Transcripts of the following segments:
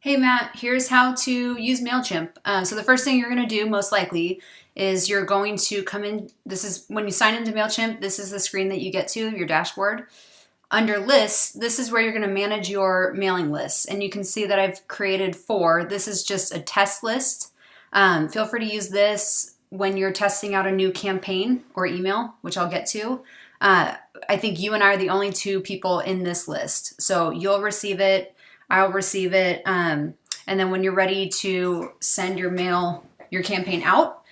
Hey Matt, here's how to use MailChimp. So the first thing you're going to do most likely is you're going to come in. This is when you sign into MailChimp, this is the screen that you get to, your dashboard. Under lists, this is where you're going to manage your mailing lists. And you can see that I've created 4. This is just a test list. Feel free to use this when you're testing out a new campaign or email, which I'll get to. I think you and I are the only 2 people in this list. So you'll receive it. I'll receive it. And then when you're ready to send your campaign out,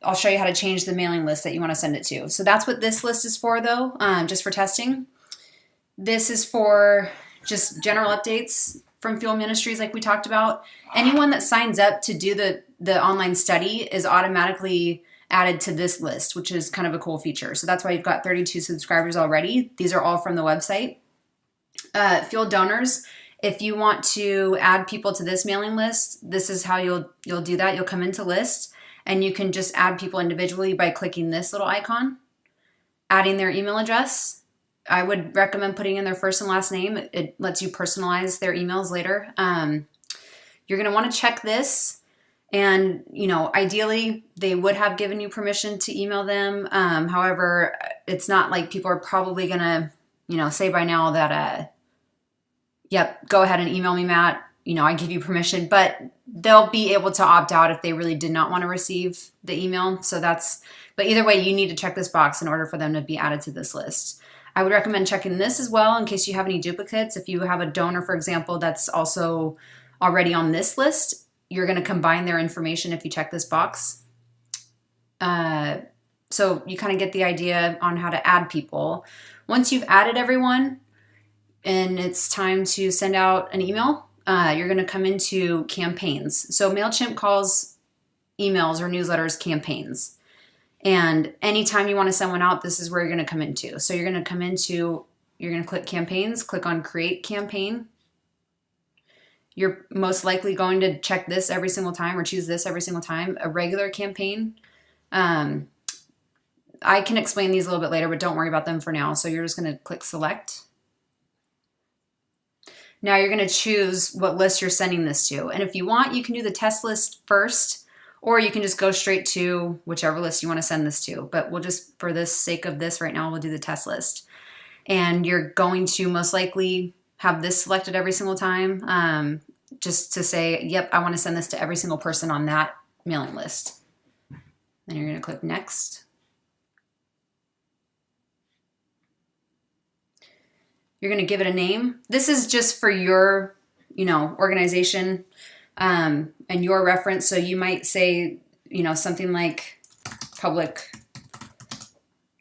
I'll show you how to change the mailing list that you want to send it to. So that's what this list is for though, just for testing. This is for just general updates from Fuel Ministries like we talked about. Anyone that signs up to do the online study is automatically added to this list, which is kind of a cool feature. So that's why you've got 32 subscribers already. These are all from the website. Fuel donors. If you want to add people to this mailing list, this is how you'll do that. You'll come into list and you can just add people individually by clicking this little icon, adding their email address. I would recommend putting in their first and last name. It lets you personalize their emails later. You're going to want to check this, and ideally they would have given you permission to email them. However, it's not like people are probably going to say by now that yep, go ahead and email me, Matt. I give you permission, but they'll be able to opt out if they really did not want to receive the email. But either way, you need to check this box in order for them to be added to this list. I would recommend checking this as well in case you have any duplicates. If you have a donor, for example, that's also already on this list, you're going to combine their information if you check this box. So you kind of get the idea on how to add people. Once you've added everyone, and it's time to send out an email, you're going to come into campaigns. So MailChimp calls emails or newsletters campaigns. And anytime you want to send one out, this is where you're going to come into. So you're going to click campaigns, click on create campaign. You're most likely going to check this every single time or choose this every single time. A regular campaign. I can explain these a little bit later, but don't worry about them for now. So you're just going to click select. Now you're going to choose what list you're sending this to. And if you want, you can do the test list first, or you can just go straight to whichever list you want to send this to. But we'll just, for the sake of this right now, we'll do the test list. And you're going to most likely have this selected every single time, just to say, yep, I want to send this to every single person on that mailing list. Then you're going to click next. You're going to give it a name. This is just for your, organization and your reference. So you might say, something like public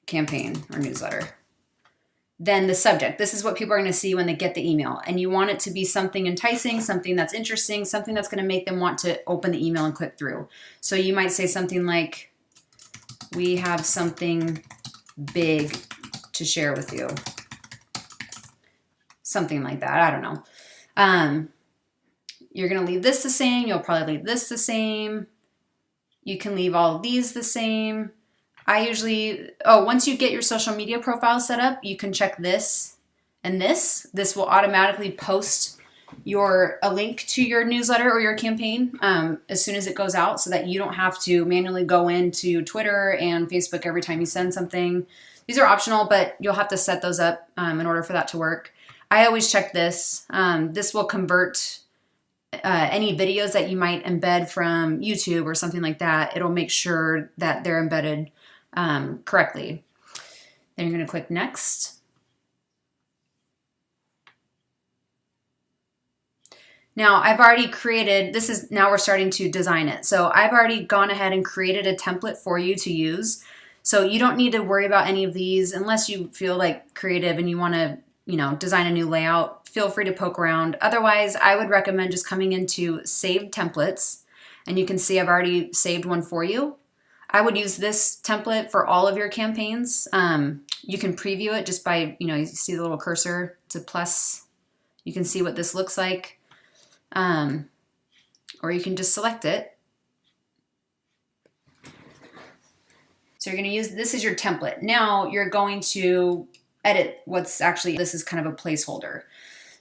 campaign or newsletter. Then the subject. This is what people are going to see when they get the email. And you want it to be something enticing, something that's interesting, something that's going to make them want to open the email and click through. So you might say something like, we have something big to share with you. Something like that. I don't know. You're going to leave this the same. You'll probably leave this the same. You can leave all of these the same. Once you get your social media profile set up, you can check this and this. This will automatically post a link to your newsletter or your campaign as soon as it goes out, so that you don't have to manually go into Twitter and Facebook every time you send something. These are optional, but you'll have to set those up in order for that to work. I always check this. This will convert any videos that you might embed from YouTube or something like that. It'll make sure that they're embedded correctly. Then you're going to click next. Now I've already created, now we're starting to design it. So I've already gone ahead and created a template for you to use. So you don't need to worry about any of these unless you feel like creative and you want to design a new layout. Feel free to poke around. Otherwise, I would recommend just coming into saved templates, and you can see I've already saved one for you. I would use this template for all of your campaigns. You can preview it just by, you see the little cursor, it's a plus. You can see what this looks like. Or you can just select it. So you're going to use, this is your template. Now you're going to edit this is kind of a placeholder.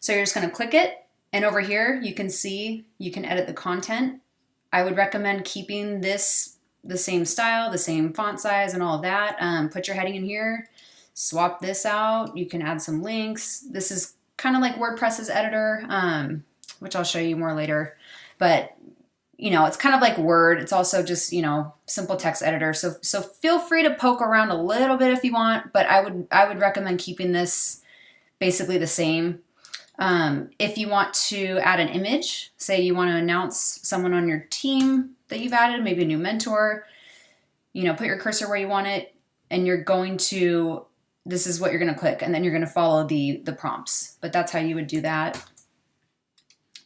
So you're just going to click it, And over here, you can see, you can edit the content. I would recommend keeping this the same style, the same font size and all of that. Put your heading in here, swap this out. You can add some links. This is kind of like WordPress's editor, which I'll show you more later. But, you know, it's kind of like Word. It's also just, you know, simple text editor. So feel free to poke around a little bit if you want, but I would recommend keeping this basically the same. If you want to add an image, say you want to announce someone on your team that you've added, maybe a new mentor, you know, put your cursor where you want it, and you're going to, this is what you're going to click, and then you're going to follow the prompts. But that's how you would do that.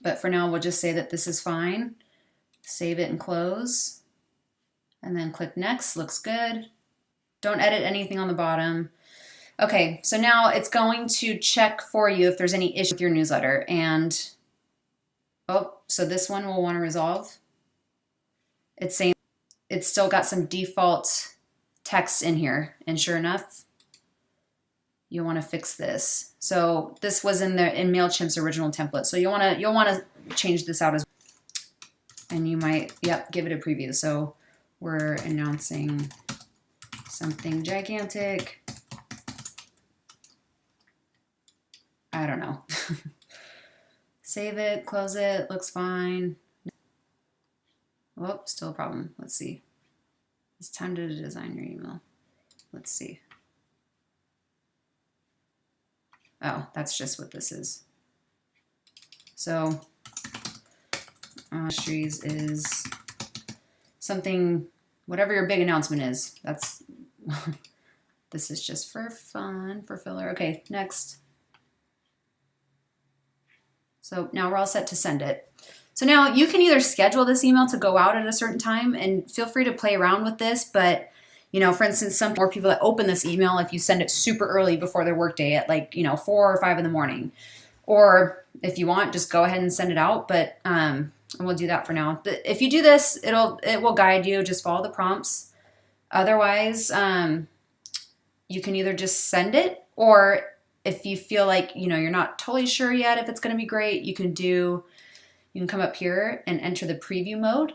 But for now, we'll just say that this is fine. Save it and close. And then click next. Looks good. Don't edit anything on the bottom. Okay, so now it's going to check for you if there's any issue with your newsletter. And, oh, so this one we'll want to resolve. It's saying it's still got some default text in here. And sure enough, you'll want to fix this. So this was in MailChimp's original template. So you'll want to change this out as well. And you might, yep, give it a preview. So we're announcing something gigantic. I don't know. Save it, close it, looks fine. Whoop, still a problem. Let's see. It's time to design your email. Let's see. Oh, that's just what this is. So, Ministries is something, whatever your big announcement is. That's, this is just for fun, for filler. Okay, next. So now we're all set to send it. So now you can either schedule this email to go out at a certain time, and feel free to play around with this. But, you know, for instance, some more people that open this email if you send it super early before their workday at like, you know, 4 or 5 in the morning. Or if you want, just go ahead and send it out. But and we'll do that for now. But if you do this, it will guide you. Just follow the prompts. Otherwise, you can either just send it, or if you feel like, you know, you're not totally sure yet if it's going to be great, you can come up here and enter the preview mode.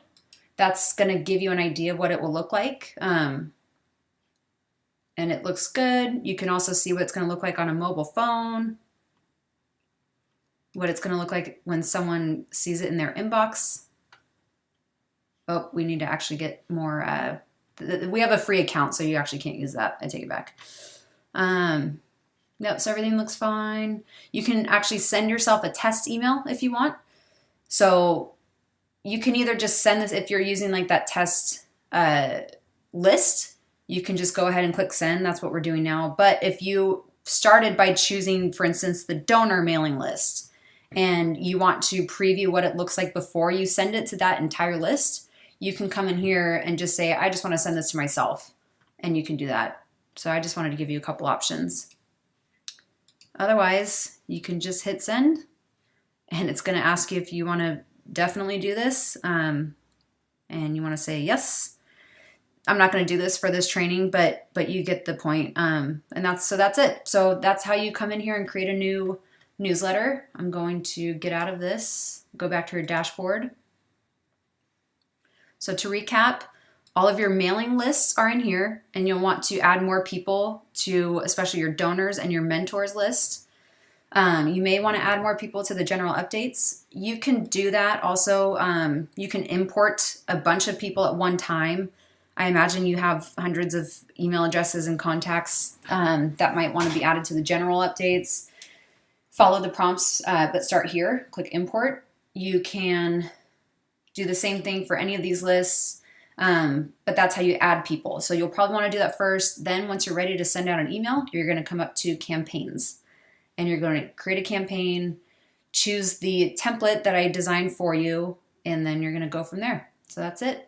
That's going to give you an idea of what it will look like. And it looks good. You can also see what it's going to look like on a mobile phone, what it's going to look like when someone sees it in their inbox. Oh, we need to actually get more. We have a free account, so you actually can't use that. I take it back. Nope, so everything looks fine. You can actually send yourself a test email if you want. So you can either just send this, if you're using like that test list, you can just go ahead and click send. That's what we're doing now. But if you started by choosing, for instance, the donor mailing list, and you want to preview what it looks like before you send it to that entire list, you can come in here and just say, I just want to send this to myself. And you can do that. So I just wanted to give you a couple options. Otherwise, you can just hit send, and it's going to ask you if you want to definitely do this, and you want to say yes. I'm not going to do this for this training, but you get the point. And that's it. So that's how you come in here and create a new newsletter. I'm going to get out of this, go back to your dashboard. So to recap, all of your mailing lists are in here, and you'll want to add more people to, especially your donors and your mentors list. You may want to add more people to the general updates. You can do that also. You can import a bunch of people at one time. I imagine you have hundreds of email addresses and contacts that might want to be added to the general updates. Follow the prompts, but start here. Click import. You can do the same thing for any of these lists. But that's how you add people. So you'll probably want to do that first. Then once you're ready to send out an email, you're going to come up to campaigns, and you're going to create a campaign, choose the template that I designed for you, and then you're going to go from there. So that's it.